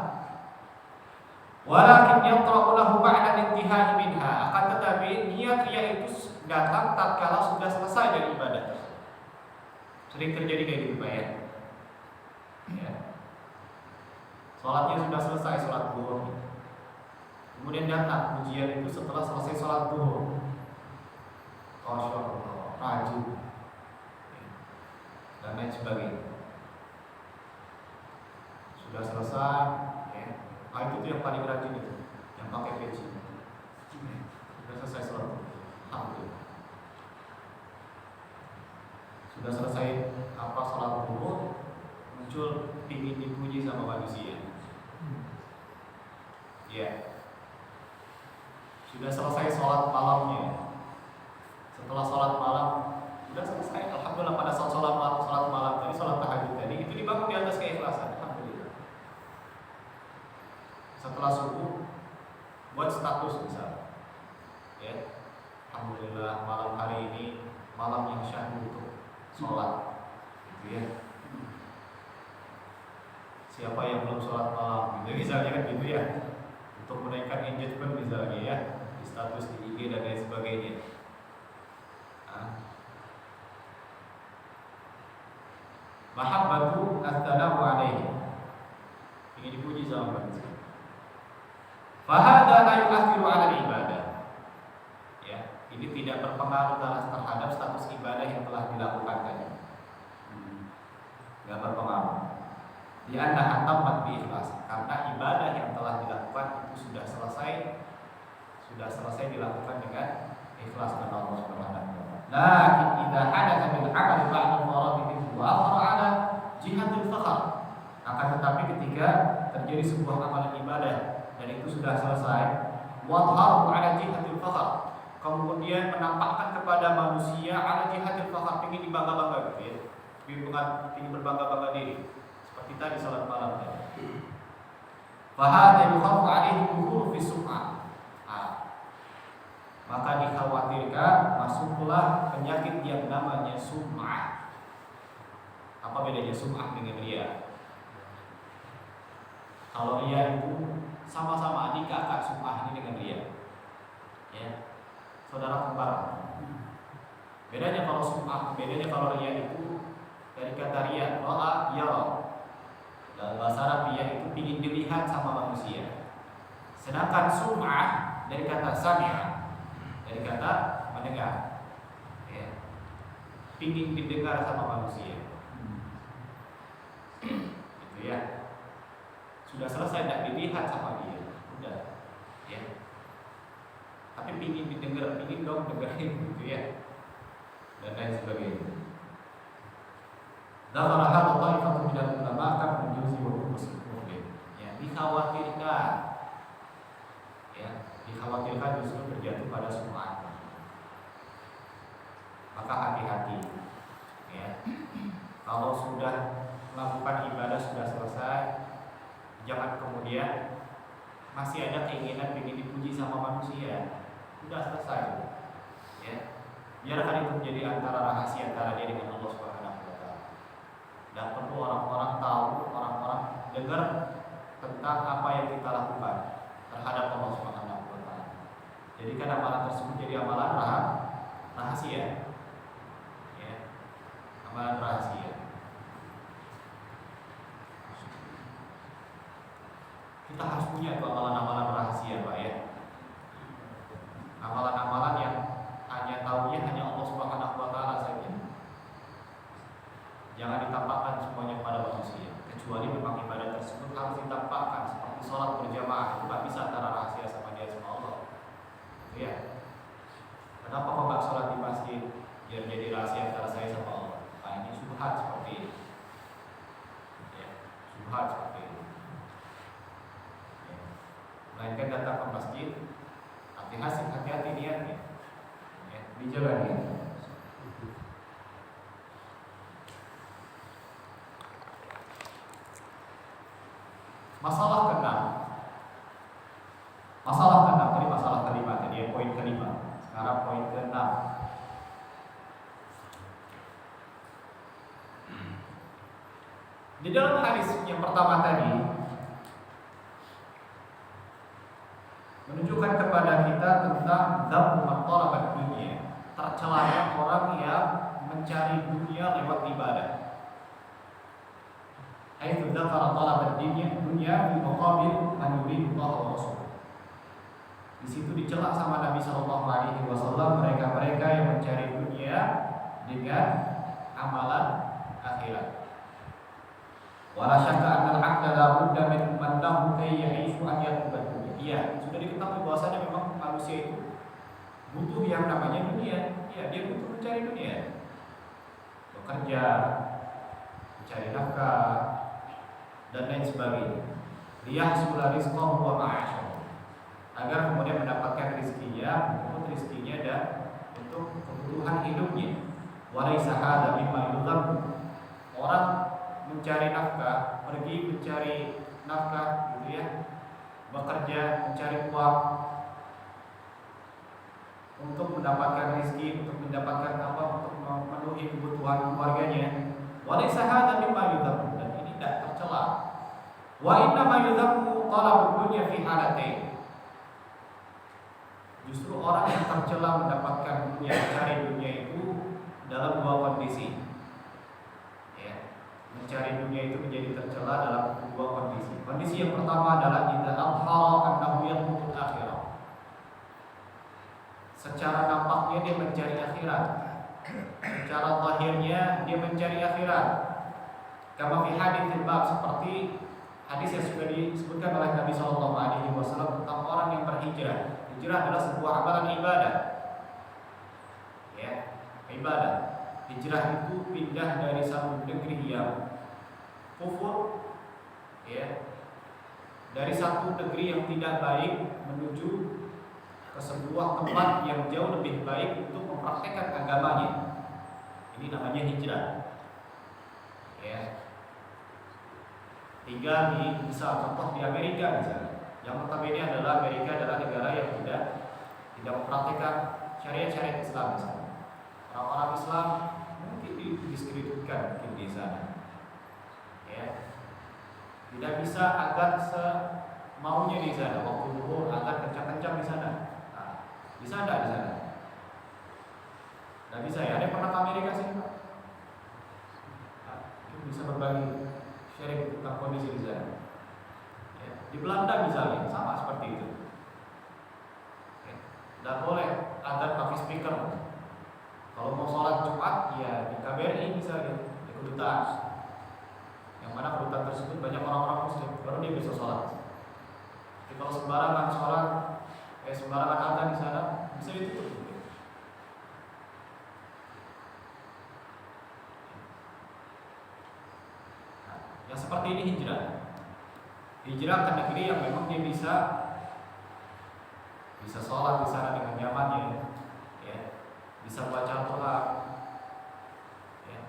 Walakin yatra'u lahu ba'da intihai minha. Akan tetapi niat riya itu datang tatkala sudah selesai dari ibadah tersebut. Sering terjadi kayak gitu, Pak ya. Salatnya sudah selesai, salat zuhur. Kemudian datang ujian itu setelah selesai salat zuhur. Masyaallah, rajin. Dan lain sebagainya. Sudah selesai, itu tuh yang paling rajin itu, yang pakai peci. Sudah selesai salat. Alhamdulillah. Sudah selesai salat zuhur, muncul ingin dipuji sama manusia. Sudah selesai sholat malamnya. Setelah sholat malam sudah selesai, alhamdulillah. Pada saat sholat malam tadi, sholat tahajud tadi itu dibangun di atas keikhlasan, alhamdulillah. Setelah subuh buat status misalnya, alhamdulillah malam hari ini malam yang syahdu untuk sholat, gitu ya. Siapa yang belum sholat malam, gitu misalnya kan gitu ya, untuk menaikkan engagement misalnya ya, di status di IG dan lain sebagainya. Mahabbatu as-salamu alaihi, ingin dipuji sama manusia. Fahada la yu'athiru 'ala ibadah. Ini tidak berpengaruh terhadap status ibadah yang telah dilakukan tadi. Tidak berpengaruh. Di anna tamat bi ikhlas, karena ibadah yang telah dilakukan itu sudah selesai dilakukan dengan ikhlas kepada Allah Subhanahu wa taala. Lakin idza hadatsa min 'amal ba'd al-faradhi wa akhara 'ala jihatil fakhr. Akan tetapi ketika terjadi sebuah amalan ibadah dan itu sudah selesai, wa dharu 'ala jihatil fakhr, kemudian menampakkan kepada manusia 'ala jihatil fakhr, ingin dibangga-bangga gitu ya. Ingin berbangga-bangga diri. Seperti tadi salat malam tadi. Fahada yukhafu 'alaihi dukhul fi sum'ah. Maka dikhawatirkan masuklah penyakit yang namanya sum'ah. Apa bedanya sum'ah dengan riya? Kalau riya itu sama-sama adik kakak, sum'ah ini dengan riya. Saudara kembar. Bedanya kalau sum'ah, bedanya kalau riya itu dari kata riya, ra'a yara. Dalam bahasa Arab riya itu ingin dilihat sama manusia. Sedangkan sum'ah dari kata sami'a, dari kata mendengar, ingin didengar sama manusia. Gitu ya. Sudah selesai, tidak dilihat sama dia, udah, tapi ingin didengar, ingin dong dengerin, gitu ya, dan lain sebagainya. Dzakara hadza ta'ifatu minal ulama kan menjuzi wa muslim. Dikhawatirkan justru terjatuh pada sum'ah. Maka hati-hati, kalau sudah melakukan ibadah sudah selesai, jangan kemudian masih ada keinginan ingin dipuji sama manusia. Sudah selesai, biarkan itu menjadi antara rahasia antara dia dengan Allah Subhanahu wa taala. Dan perlu orang-orang tahu, orang-orang dengar tentang apa yang kita lakukan terhadap Allah Subhanahu wa taala. Jadi kan amalan tersebut jadi amalan rahasia. Amalan rahasia. Kita harus punya tuh amalan-amalan rahasia, Pak ya. Amalan-amalan yang hanya tahunya hanya Allah Subhanahu wa taala saja. Jangan ditampakkan semuanya kepada manusia, kecuali memang ibadah tersebut harus ditampakkan, seperti sholat berjamaah itu nggak bisa antara rahasia sama dia sama Allah. Ya. Kenapa kok nggak sholat di masjid? Biar jadi rahasia antara saya sama Allah. Nah, ini subhat seperti ini. Subhat seperti ini. Melainkan datang ke masjid, hati-hati niatnya, dijalani. Arab poin ke-6. Di dalam hadis yang pertama tadi menunjukkan kepada kita tentang dzammu man talaba dunya, tercelanya orang yang mencari dunia lewat ibadah. Haitsu dzakara talaba dunya fi muqabil man yuridu Allah wa rasuluh. Di situ dicela sama Nabi sallallahu alaihi wasallam mereka-mereka yang mencari dunia dengan amalan akhirat. Wala syakka anna al-'abda la budda min man lahu kay ya'ishu an yatluba dunya. Iya, sudah diketahui bahwasanya memang manusia itu butuh yang namanya dunia. Iya, dia butuh mencari dunia. Bekerja, mencari nafkah dan lain sebagainya. Liyahsula rizqahu wa ma'asyahu. Agar kemudian mendapatkan rezekinya, untuk rezekinya dan untuk kebutuhan hidupnya. Walaysa hadza mimma yudham. Orang mencari nafkah, pergi mencari nafkah gitu ya, bekerja mencari uang untuk mendapatkan rezeki, untuk mendapatkan apa, untuk memenuhi kebutuhan keluarganya. Walaysa hadza mimma yudham, dan ini tidak tercela. Wa inna ma yudhamu talabud dunya fi halatain. Justru orang yang tercela mendapatkan dunia, mencari dunia itu dalam dua kondisi. Mencari dunia itu menjadi tercela dalam dua kondisi. Kondisi yang pertama adalah idza adhara annahu yatlubu akhirah. Secara nampaknya dia mencari akhirat. Secara zahirnya dia mencari akhirat. Kama fi haditsil bab, seperti hadis yang sudah disebutkan oleh Nabi sallallahu alaihi wasallam tentang orang yang berhijrah. Hijrah adalah sebuah amalan ibadah. Ya, ibadah. Hijrah itu pindah dari satu negeri yang kufur, ya, dari satu negeri yang tidak baik menuju ke sebuah tempat yang jauh lebih baik untuk mempraktekkan agamanya. Ini namanya hijrah. Ya. Tinggal di misal contoh di Amerika misalnya. Yang pertama ini adalah Amerika adalah negara yang tidak mempraktekkan syariat Islam misalnya. Orang-orang Islam mungkin didiskreditkan mungkin di sana, ya, tidak bisa agar semaunya di sana. Waktu zuhur agar kencang-kencang di sana, bisa tidak di sana? Tidak bisa ya. Ada yang pernah ke Amerika sih Pak? Bisa berbagi sharing tentang kondisi di sana. Ya. Di Belanda misalnya sama seperti itu. Tidak boleh agar pakai speaker. Kalau mau sholat Jumat, ya di KBRI misalnya, di kedutaan, yang mana kedutaan tersebut banyak orang-orang Muslim, baru dia bisa sholat. Jadi kalau sembarangan sholat, sembarangan adzan di sana, bisa ditutup. Nah, yang seperti ini hijrah. Hijrah ke negeri yang memang dia bisa sholat di sana dengan nyamannya. Bisa baca Al-Quran, ya.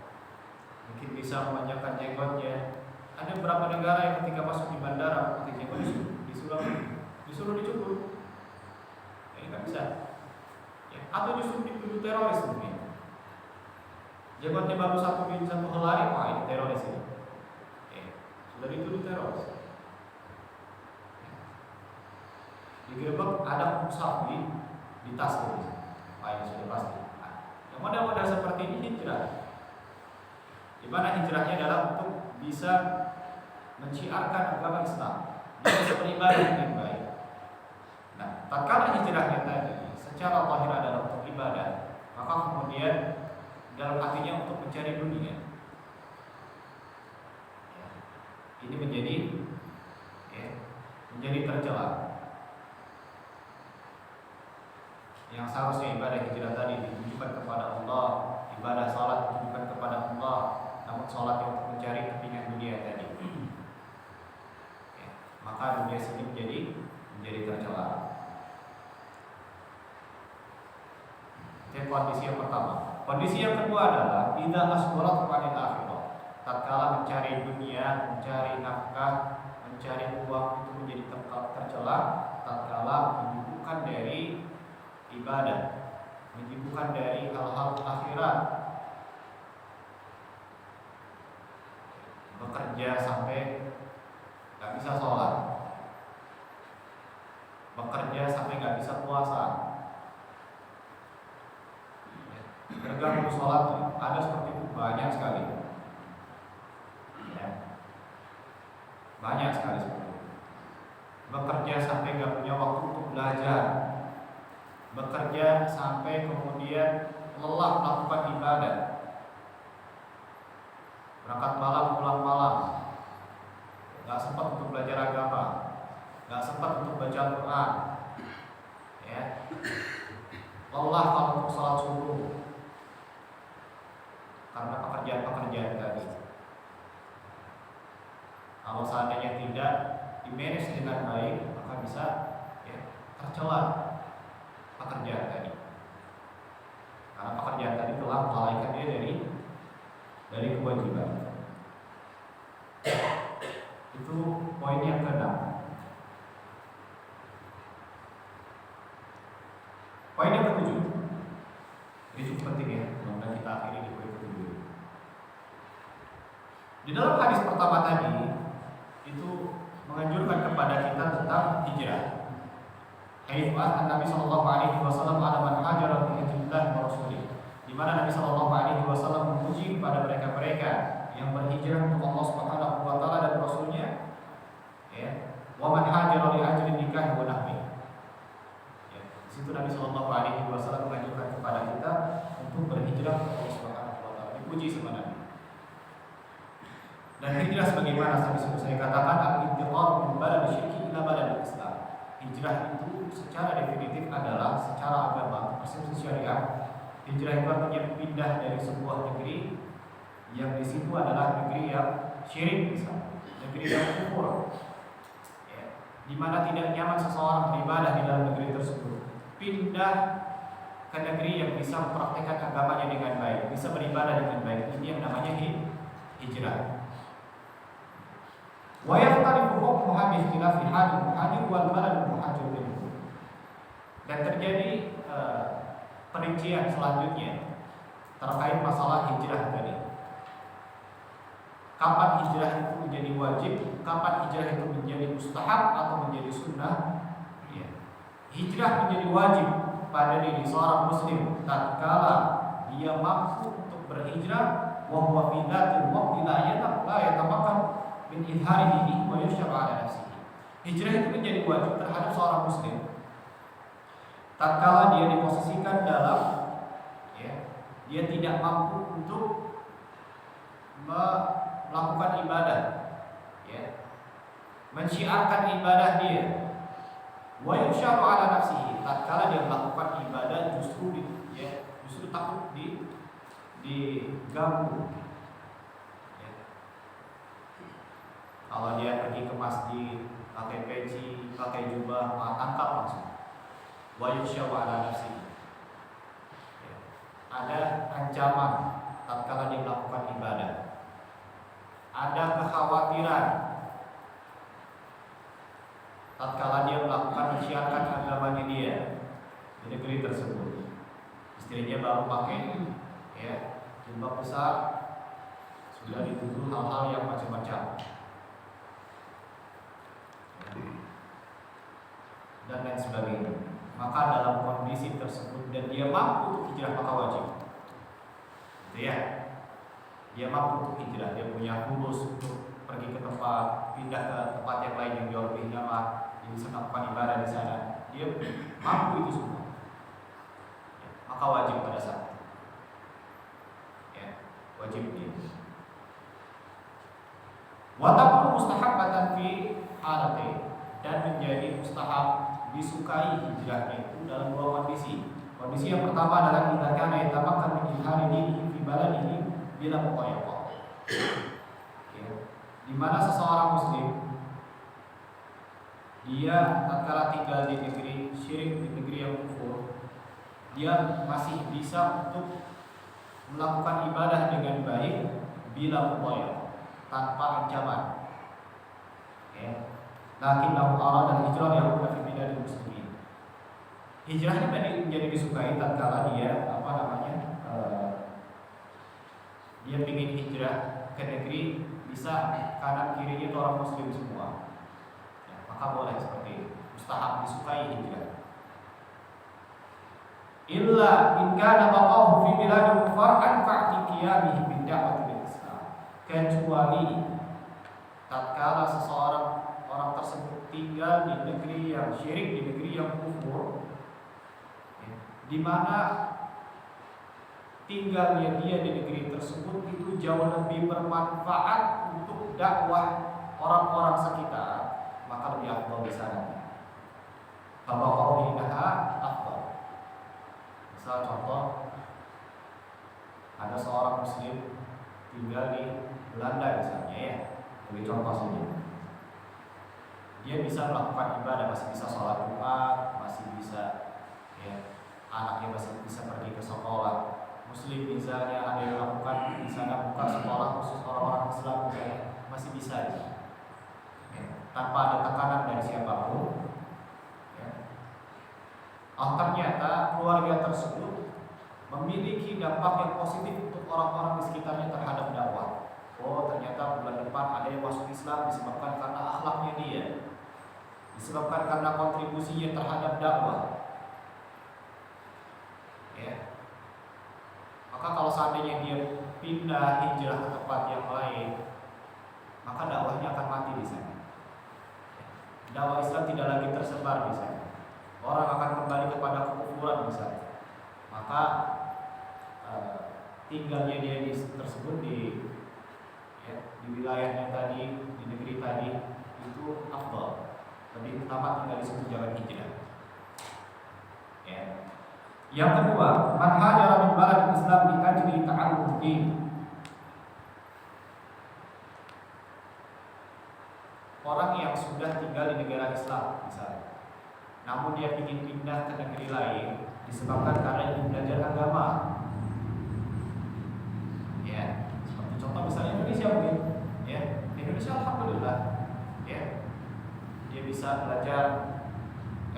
Mungkin bisa memanjangkan jenggotnya. Ada beberapa negara yang ketika masuk di bandara pakai jenggot disuruh dicukur. Ini kan bisa, ya. Atau justru dituduh teroris mungkin. Jenggotnya baru satu helai, wah ini teroris ini. Ya. Sudah dituduh teroris. Digerebek ada mushaf di tas gitu. Ini sudah pasti. Yang model-model seperti ini hijrah. Di mana hijrahnya adalah untuk bisa menciarkan agama Islam, bisa beribadah dengan baik. Nah, tatkala hijrahnya tadi secara zahir adalah untuk ibadah, maka kemudian dalam hatinya untuk mencari dunia. Ya. Ini menjadi tercela. Yang seharusnya ibadah hijrah tadi ditujukan kepada Allah, ibadah salat ditujukan kepada Allah, namun salat yang untuk mencari kepingan dunia tadi, ya, maka dunia sini menjadi tercela. Itu kondisi yang pertama. Kondisi yang kedua adalah idza asgharat anil akhirah. Tatkala mencari dunia, mencari nafkah, mencari uang itu menjadi tercela tatkala menyibukkan dari ibadah, menyibukkan dari hal-hal akhirat, bekerja sampai nggak bisa sholat, bekerja sampai nggak bisa puasa, terganggu sholat, ada seperti itu banyak sekali, ya. Banyak sekali seperti itu. Bekerja sampai nggak punya waktu untuk belajar, bekerja sampai kemudian lelah melakukan ibadah, berangkat malam pulang malam, nggak sempat untuk belajar agama, nggak sempat untuk baca Al-Quran, ya. Lelah kalau untuk sholat subuh karena pekerjaan-pekerjaan tadi. Kalau seandainya tidak dimanage dengan baik, maka bisa, ya, tercela pekerjaan tadi. Karena pekerjaan tadi telah melalaikan dia dari kewajiban. Itu poin yang ke-6. Poin yang ke-7. Ini cukup penting, ya. Semoga kita akhiri di poin ke-7. Di dalam hadis pertama tadi itu menganjurkan kepada kita tentang hijrah. Haitsu Nabi sallallahu alaihi wasallam ala man hajara fi hijrillah wa rasulih. Di mana Nabi sallallahu alaihi wasallam memuji kepada mereka-mereka yang berhijrah untuk Allah Subhanahu wa taala dan Rasulnya, ya. Wa man hajara li ajli nikah wa nahwi. Ya, di situ Nabi sallallahu alaihi wasallam menganjurkan kepada kita untuk berhijrah ke Allah Subhanahu wa taala. Dipuji sama Nabi. Dan hijrah sebagaimana tadi sudah saya katakan, al-intiqal min balad syirki ila balad Islam. Hijrah itu secara definitif adalah secara agama, persepsi syariah. Hijrah itu artinya pindah dari sebuah negeri yang di situ adalah negeri yang syirik, misalnya negeri yang kufur, ya, di mana tidak nyaman seseorang beribadah di dalam negeri tersebut, pindah ke negeri yang bisa mempraktikkan agamanya dengan baik, bisa beribadah dengan baik. Ini yang namanya hijrah. Wa yaqtarifu hukmuha bi ikhtilafi halil muhajir wal balad muhajir minhu. Dan terjadi perincian selanjutnya terkait masalah hijrah tadi. Kapan hijrah itu menjadi wajib, kapan hijrah itu menjadi mustahab atau menjadi sunnah, ya. Hijrah menjadi wajib pada diri seorang muslim tatkala dia mampu untuk berhijrah, wa huwa fi dzatil waqti la yatamakkan min idharihi wa yushra ala nafsihi. Hijrah itu menjadi wajib terhadap seorang muslim tatkala dia diposisikan dalam, ya, dia tidak mampu untuk melakukan ibadah, ya, mensyiarkan ibadah dia. Wa yushra ala nafsihi, tatkala dia melakukan ibadah justru takut diganggu. Kalau dia pergi ke masjid, pakai peci, pakai jubah, tangkap langsung. Wa yusya'u ala nafsihi. Ada ancaman tatkala dia melakukan ibadah. Ada kekhawatiran tatkala dia melakukan mensyiarkan agamanya dia di negeri tersebut. Istrinya baru pakai, ya, jubah besar, sudah dituduh hal-hal yang macam-macam dan lain sebagainya. Maka dalam kondisi tersebut dan dia mampu untuk hijrah, maka wajib, gitu, ya. Dia mampu untuk hijrah, dia punya fulus untuk pergi ke tempat, pindah ke tempat yang lain yang jauh lebih nyaman, dia bisa melakukan ibadah di sana. Dia mampu itu semua, ya, maka wajib pada saat itu, ya, wajib dia. Wa takunu mustahabbatan fi halatain, dan menjadi mustahab, disukai hijrahnya itu dalam dua kondisi. Kondisi yang pertama adalah idza kana yatamakkan min izhari dinihi fi baladihi bila muqayyaqah. Ya, di mana seseorang muslim dia tatkala tinggal di negeri syirik, di negeri yang kufur, dia masih bisa untuk melakukan ibadah dengan baik bila muqayyaqah, tanpa ancaman. Ya. Lakin lahu arad al hijrah yang fi biladil muslimin. Hijrah ini menjadi disukai tatkala dia dia ingin hijrah ke negeri bisa kanan kirinya itu orang muslim semua, ya, maka boleh seperti itu, mustahab disukai hijrah. Illa in kana baqahu fi biladil kufar an fa'ti qiyamihi bid da'wati bil Islam. Kecuali tatkala seseorang orang tersebut tinggal di negeri yang syirik, di negeri yang kufur, ya, di mana tinggalnya dia di negeri tersebut itu jauh lebih bermanfaat untuk dakwah orang-orang sekitar, maka lebih afdal di sana. Kalau inaha afdal. Misal contoh, ada seorang muslim tinggal di Belanda misalnya, ya, bagi contoh saja. Dia bisa melakukan ibadah, masih bisa sholat Jumat, masih bisa, ya, anaknya masih bisa pergi ke sekolah. Muslim misalnya ada yang melakukan di sana buka sekolah khusus orang-orang Islam misalnya, masih bisa, ya, tanpa ada tekanan dari siapapun, ya. Ternyata keluarga tersebut memiliki dampak yang positif untuk orang-orang di sekitarnya terhadap dakwah. Oh, ternyata bulan depan ada yang masuk Islam disebabkan karena akhlaknya dia, disebabkan karena kontribusinya terhadap dakwah, ya. Maka kalau seandainya dia pindah hijrah ke tempat yang lain, maka dakwahnya akan mati di sana. Dakwah Islam tidak lagi tersebar di sana. Orang akan kembali kepada kekufuran misalnya. Maka tinggalnya dia tersebut di wilayahnya tadi, di negeri tadi itu afdal. Lebih utama tinggal di situ, jangan hijrah. Ya. Yang kedua, man hajara min balad Islam li ajli ta'allum din. Orang yang sudah tinggal di negara Islam misalnya, namun dia ingin pindah ke negeri lain disebabkan karena ingin belajar agama. Ya, seperti contoh misalnya Indonesia mungkin, ya. Indonesia alhamdulillah, ya. Dia bisa belajar,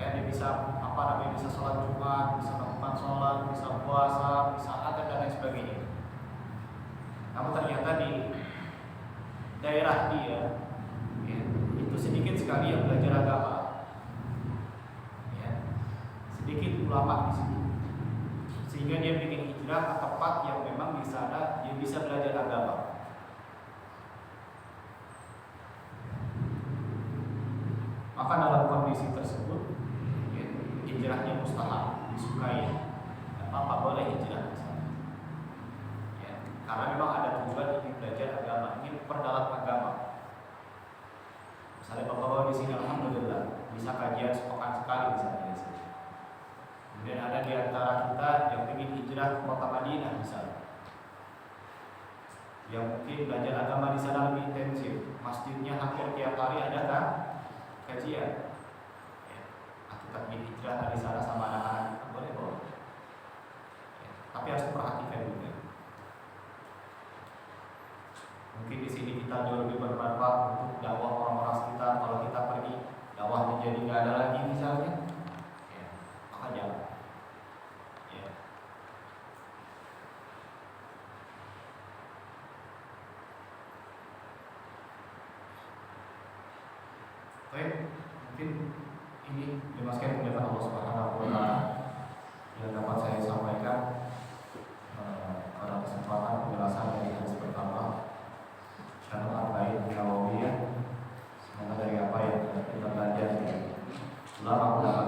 dia bisa bisa sholat Jumat, bisa melakukan sholat, bisa puasa, bisa adat dan lain sebagainya. Namun ternyata di daerah dia, ya, itu sedikit sekali yang belajar agama, ya, sedikit ulama di situ, sehingga dia bikin hijrah ke tempat yang memang di sana dia bisa belajar agama. Maka dalam kondisi tersebut, hijrahnya mustahab, disukai, apa boleh hijrah misalnya, ya, karena memang ada tujuan ingin belajar agama, ingin perdalam agama. Misalnya bapak-bapak di sini alhamdulillah bisa kajian sepekan sekali misalnya di sini. Kemudian ada di antara kita yang ingin hijrah ke kota Madinah misalnya, yang mungkin belajar agama di sana lebih intensif, masjidnya hampir tiap hari ada kan kajian. Kita ingin hijrah di sana sama anak-anak kita, boleh boleh, ya, tapi harus perhatikan juga. Mungkin di sini kita jauh lebih bermanfaat untuk dakwah orang-orang sekitar. Kalau kita pergi, dakwahnya jadi nggak ada lagi misalnya, ya, maka jangan. Ya. Baik, mungkin ini dimasukkan penjelasan Allah Subhanahu wa taala yang dapat saya sampaikan pada kesempatan penjelasan dari hadis pertama Syarh Arba'in Nawawiyah. Semoga dari apa yang kita belajar ulama-ulama